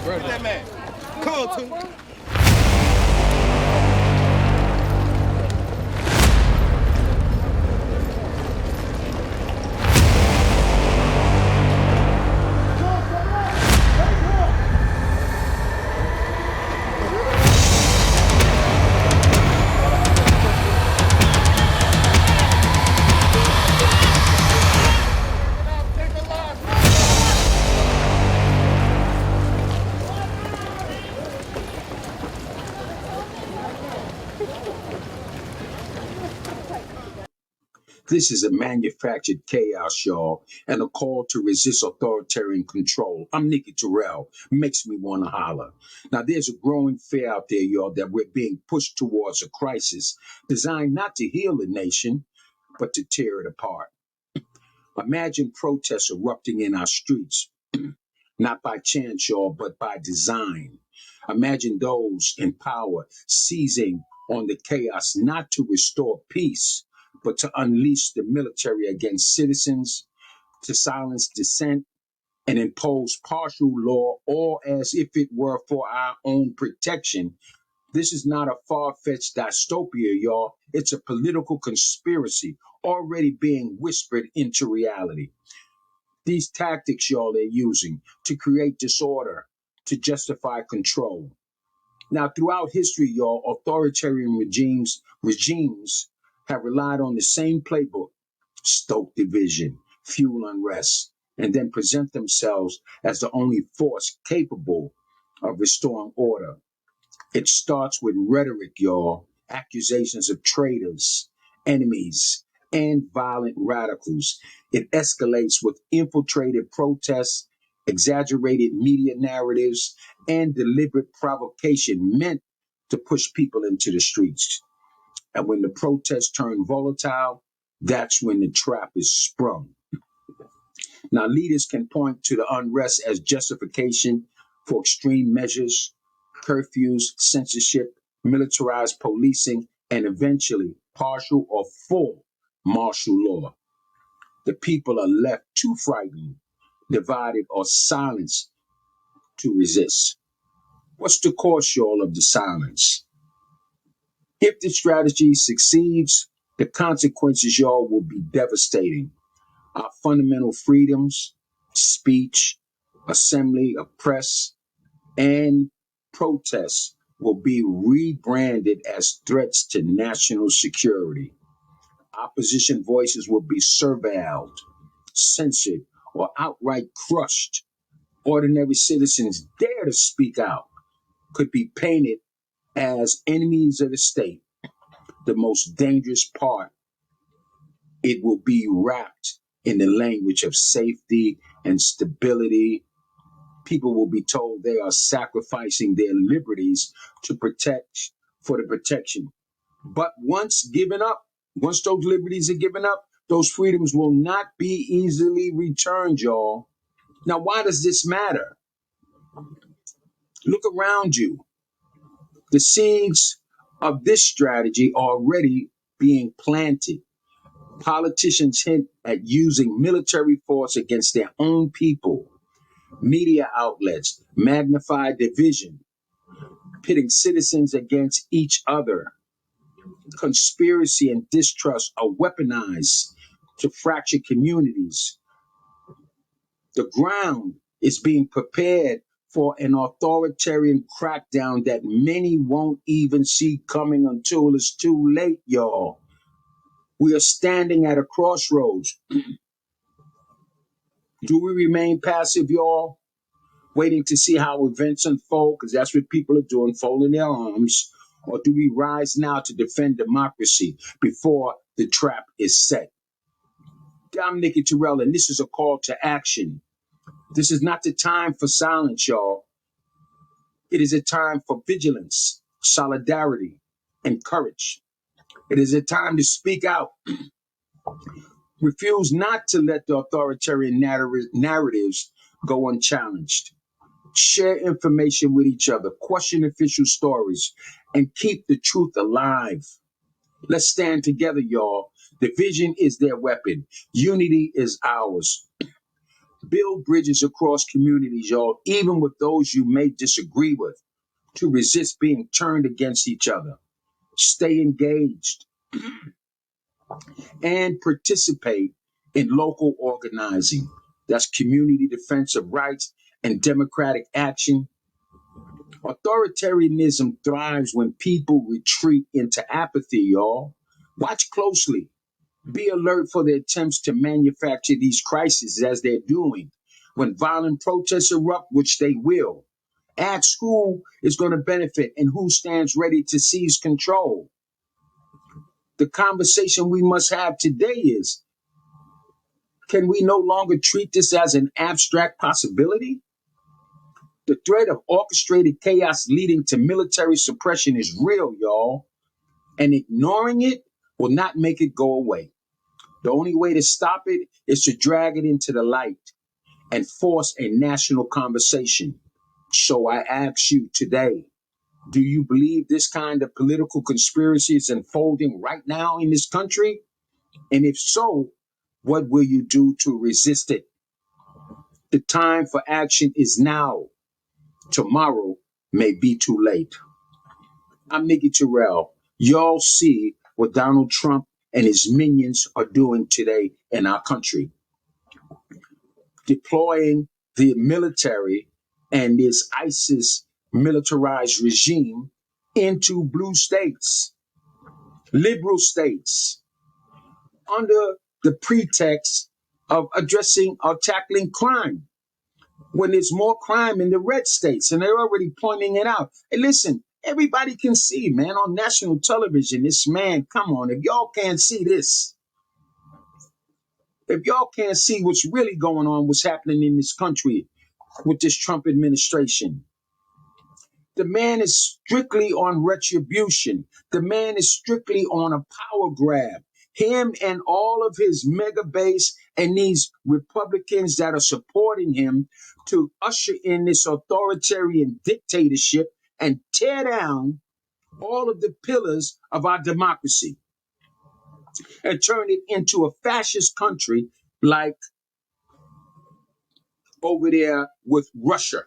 Get that man. Come on, Tootie. This is a manufactured chaos, y'all, and a call to resist authoritarian control. I'm Nikki Terrell. Makes me want to holler. Now, there's a growing fear out there, y'all, that we're being pushed towards a crisis designed not to heal the nation, but to tear it apart. Imagine protests erupting in our streets, not by chance, y'all, but by design. Imagine those in power seizing on the chaos not to restore peace, but to unleash the military against citizens, to silence dissent, and impose partial law, all as if it were for our own protection. This is not a far-fetched dystopia, y'all. It's a political conspiracy already being whispered into reality. These tactics, y'all, they're using to create disorder, to justify control. Now, throughout history, y'all, authoritarian regimes have relied on the same playbook: stoke division, fuel unrest, and then present themselves as the only force capable of restoring order. It starts with rhetoric, y'all, accusations of traitors, enemies, and violent radicals. It escalates with infiltrated protests, exaggerated media narratives, and deliberate provocation meant to push people into the streets. And when the protests turn volatile, that's when the trap is sprung. Now, leaders can point to the unrest as justification for extreme measures, curfews, censorship, militarized policing, and eventually partial or full martial law. The people are left too frightened, divided, or silenced to resist. What's the course, y'all, of the silence? If the strategy succeeds, the consequences, y'all, will be devastating. Our fundamental freedoms, speech, assembly, of press, and protest will be rebranded as threats to national security. Opposition voices will be surveilled, censored, or outright crushed. Ordinary citizens dare to speak out could be painted as enemies of the state. The most dangerous part, it will be wrapped in the language of safety and stability. People will be told they are sacrificing their liberties to protect for the protection. But once those liberties are given up, those freedoms will not be easily returned, y'all. Now, why does this matter? Look around you. The seeds of this strategy are already being planted. Politicians hint at using military force against their own people. Media outlets magnify division, pitting citizens against each other. Conspiracy and distrust are weaponized to fracture communities. The ground is being prepared for an authoritarian crackdown that many won't even see coming until it's too late, y'all. We are standing at a crossroads. Do we remain passive, y'all, waiting to see how events unfold, because that's what people are doing, folding their arms? Or do we rise now to defend democracy before the trap is set? I'm Nikki Terrell, and this is a call to action. This is not the time for silence, y'all. It is a time for vigilance, solidarity, and courage. It is a time to speak out. Refuse not to let the authoritarian narratives go unchallenged. Share information with each other, question official stories, and keep the truth alive. Let's stand together, y'all. Division is their weapon. Unity is ours. Build bridges across communities, y'all, even with those you may disagree with, to resist being turned against each other. Stay engaged and participate in local organizing. That's community defense of rights and democratic action. Authoritarianism thrives when people retreat into apathy, y'all. Watch closely. Be alert for the attempts to manufacture these crises as they're doing. When violent protests erupt, which they will, ask who is going to benefit and who stands ready to seize control. The conversation we must have today is, can we no longer treat this as an abstract possibility? The threat of orchestrated chaos leading to military suppression is real, y'all, and ignoring it will not make it go away. The only way to stop it is to drag it into the light and force a national conversation. So I ask you today, do you believe this kind of political conspiracy is unfolding right now in this country? And if so, what will you do to resist it? The time for action is now. Tomorrow may be too late. I'm Nikki Terrell. Y'all see what Donald Trump and his minions are doing today in our country, deploying the military and this ISIS militarized regime into blue states, liberal states, under the pretext of addressing or tackling crime, when there's more crime in the red states, and they're already pointing it out. Hey, listen, everybody can see, man, on national television, this man, come on, if y'all can't see this, if y'all can't see what's really going on, what's happening in this country with this Trump administration, the man is strictly on retribution. The man is strictly on a power grab. Him and all of his mega base and these Republicans that are supporting him to usher in this authoritarian dictatorship and tear down all of the pillars of our democracy and turn it into a fascist country like over there with Russia,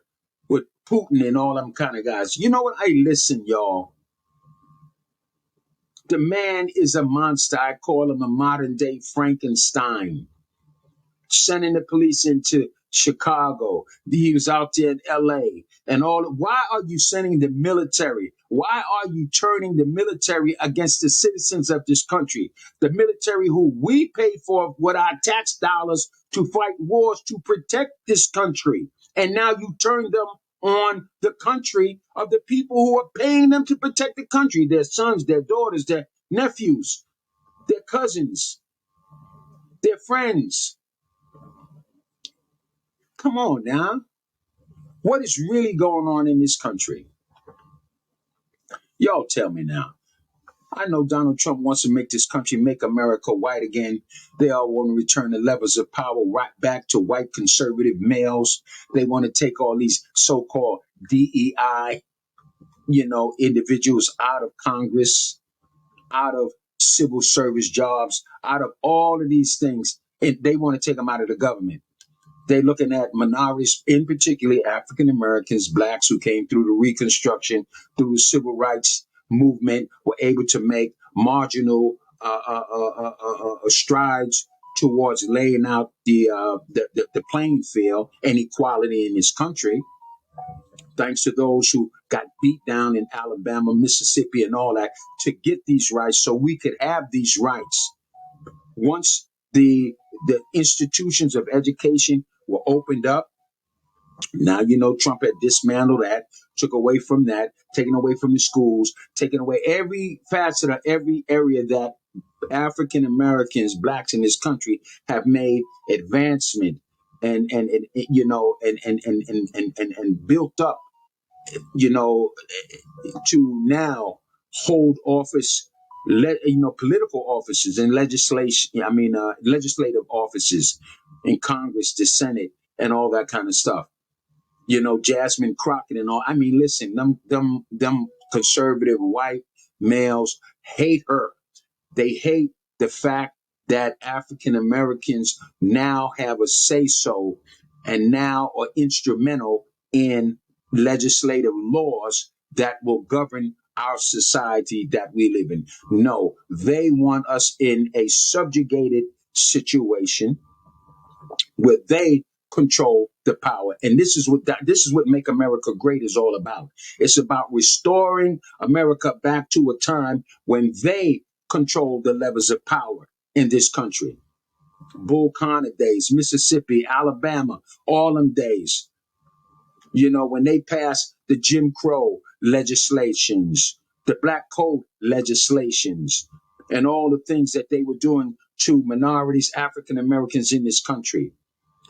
with Putin and all them kind of guys. You know what? Hey, listen, y'all. The man is a monster. I call him a modern day Frankenstein. Sending the police into Chicago. He was out there in LA and all. Why are you sending the military? Why are you turning the military against the citizens of this country? The military who we pay for with our tax dollars to fight wars to protect this country. And now you turn them on the country of the people who are paying them to protect the country, their sons, their daughters, their nephews, their cousins, their friends. Come on now. What is really going on in this country? Y'all tell me now. I know Donald Trump wants to make this country, make America white again. They all want to return the levels of power right back to white conservative males. They want to take all these so-called DEI, individuals out of Congress, out of civil service jobs, out of all of these things. And they want to take them out of the government. They're looking at minorities, in particular African Americans, blacks who came through the Reconstruction, through the Civil Rights movement, were able to make marginal strides towards laying out the playing field and equality in this country. Thanks to those who got beat down in Alabama, Mississippi, and all that to get these rights, so we could have these rights. Once the institutions of education were opened up, now Trump had dismantled that, took away from that, taken away from the schools, taken away every facet of every area that African Americans, blacks in this country have made advancement and built up, to now hold office, political offices and legislation. Legislative offices in Congress, the Senate, and all that kind of stuff. Jasmine Crockett and all. Listen, them conservative white males hate her. They hate the fact that African Americans now have a say so and now are instrumental in legislative laws that will govern our society that we live in. No, they want us in a subjugated situation where they control the power. And this is what Make America Great is all about. It's about restoring America back to a time when they control the levers of power in this country. Bull Connor days, Mississippi, Alabama, all them days. You know, when they passed the Jim Crow legislations, the Black Code legislations, and all the things that they were doing to minorities, African Americans in this country.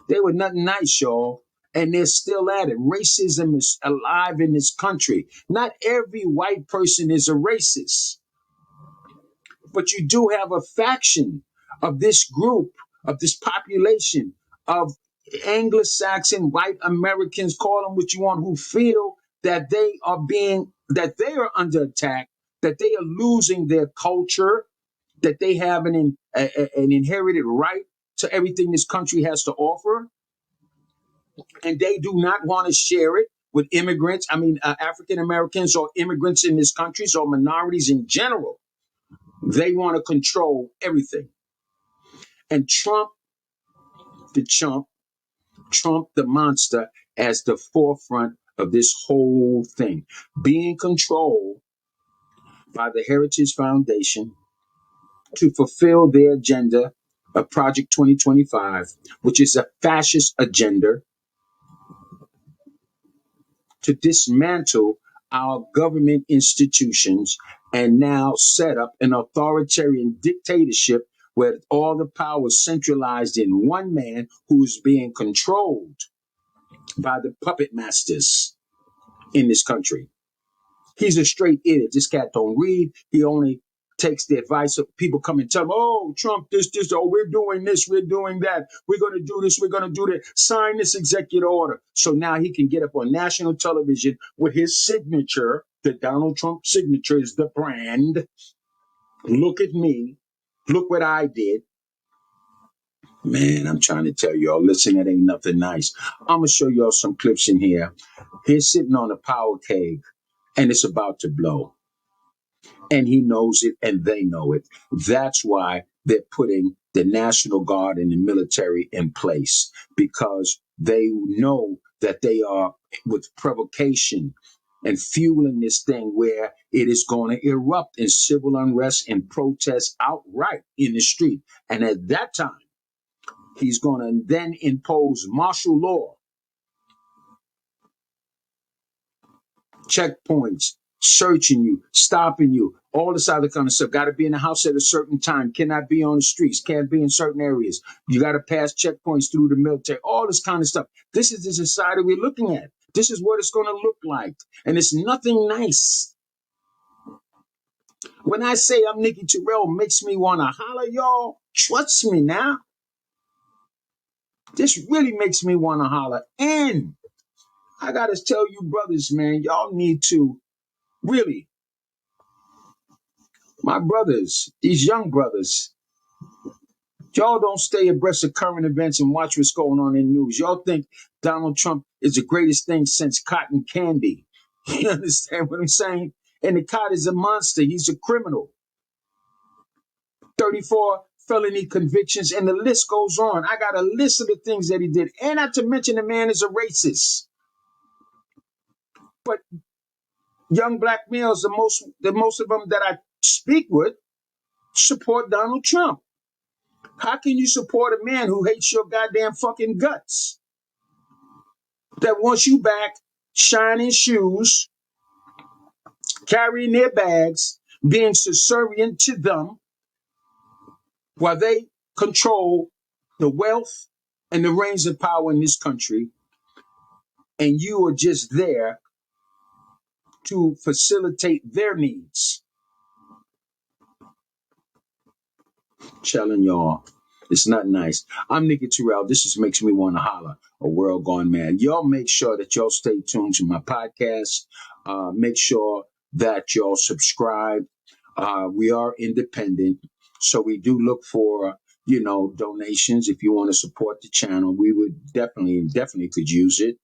They were nothing nice, y'all. And they're still at it. Racism is alive in this country. Not every white person is a racist, but you do have a faction of this group, of this population of Anglo-Saxon white Americans, call them what you want, who feel that that they are under attack, that they are losing their culture, that they have an inherited right to everything this country has to offer, and they do not want to share it with immigrants. I mean, African Americans or immigrants in this country, or minorities in general. They want to control everything. And Trump, the chump, Trump, the monster, as the forefront of this whole thing, being controlled by the Heritage Foundation to fulfill their agenda of Project 2025, which is a fascist agenda to dismantle our government institutions and now set up an authoritarian dictatorship where all the power is centralized in one man who's being controlled by the puppet masters in this country. He's a straight idiot. This cat don't read. He only takes the advice of people come and tell him, oh, Trump, oh, we're doing this, we're doing that. We're going to do this, we're going to do that. Sign this executive order. So now he can get up on national television with his signature. The Donald Trump signature is the brand. Look at me. Look what I did. Man, I'm trying to tell y'all, listen, it ain't nothing nice. I'm going to show y'all some clips in here. He's sitting on a power keg, and it's about to blow. And he knows it, and they know it. That's why they're putting the National Guard and the military in place, because they know that they are with provocation and fueling this thing where it is going to erupt in civil unrest and protests outright in the street. And at that time, he's going to then impose martial law, checkpoints, searching you, stopping you, all this other kind of stuff. Got to be in the house at a certain time, cannot be on the streets, can't be in certain areas. You got to pass checkpoints through the military, all this kind of stuff. This is the society we're looking at. This is what it's going to look like. And it's nothing nice. When I say I'm Nikki Terrell, makes me want to holler, y'all. Trust me now. This really makes me want to holler. And I got to tell you, brothers, man, y'all need to really, my brothers, these young brothers, y'all don't stay abreast of current events and watch what's going on in news. Y'all think Donald Trump is the greatest thing since cotton candy. You understand what I'm saying? And the cot is a monster. He's a criminal. 34 felony convictions, and the list goes on. I got a list of the things that he did. And not to mention the man is a racist. But young black males, the most of them that I speak with, support Donald Trump. How can you support a man who hates your goddamn fucking guts? That wants you back, shining shoes, carrying their bags, being subservient to them while they control the wealth and the reins of power in this country. And you are just there to facilitate their needs. Telling y'all, it's not nice. I'm Nikki Terrell. This is Makes Me Want to Holler, a world gone mad. Y'all make sure that y'all stay tuned to my podcast. Make sure that y'all subscribe. We are independent, so we do look for donations. If you want to support the channel, we would definitely could use it.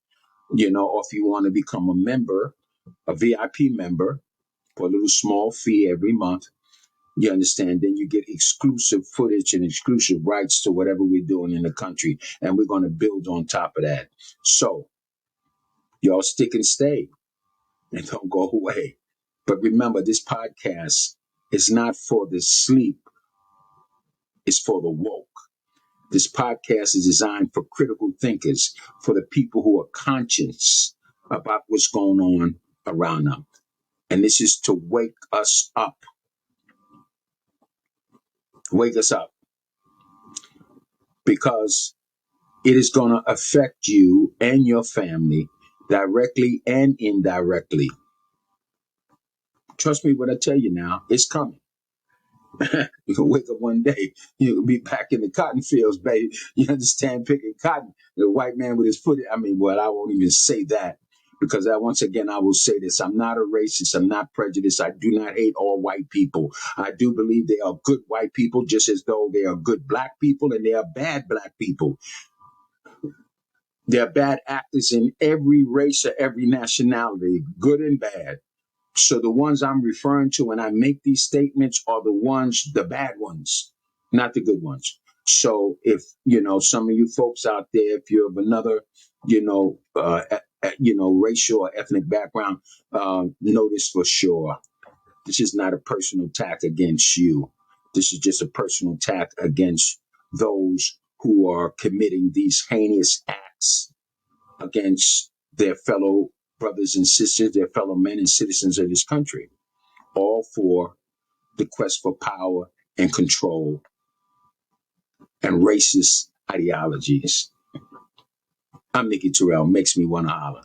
Or if you want to become a member, a VIP member, for a little small fee every month, you understand, then you get exclusive footage and exclusive rights to whatever we're doing in the country. And we're going to build on top of that. So y'all stick and stay and don't go away. But remember, this podcast is not for the sleep, it's for the woke. This podcast is designed for critical thinkers, for the people who are conscious about what's going on around them. And this is to wake us up. Wake us up. Because it is going to affect you and your family directly and indirectly. Trust me when I tell you now, it's coming. You can wake up one day, you'll be back in the cotton fields, baby. You understand, picking cotton. The white man with his foot. Well, I won't even say that because once again, I will say this. I'm not a racist. I'm not prejudiced. I do not hate all white people. I do believe they are good white people, just as though they are good black people and they are bad black people. There are bad actors in every race or every nationality, good and bad. So the ones I'm referring to when I make these statements are the bad ones, not the good ones. So if, some of you folks out there, if you're of another, racial or ethnic background, know this for sure. This is not a personal attack against you. This is just a personal attack against those who are committing these heinous acts against their fellow brothers and sisters, their fellow men and citizens of this country, all for the quest for power and control and racist ideologies. I'm Nicky Terrell. Makes me want to holler.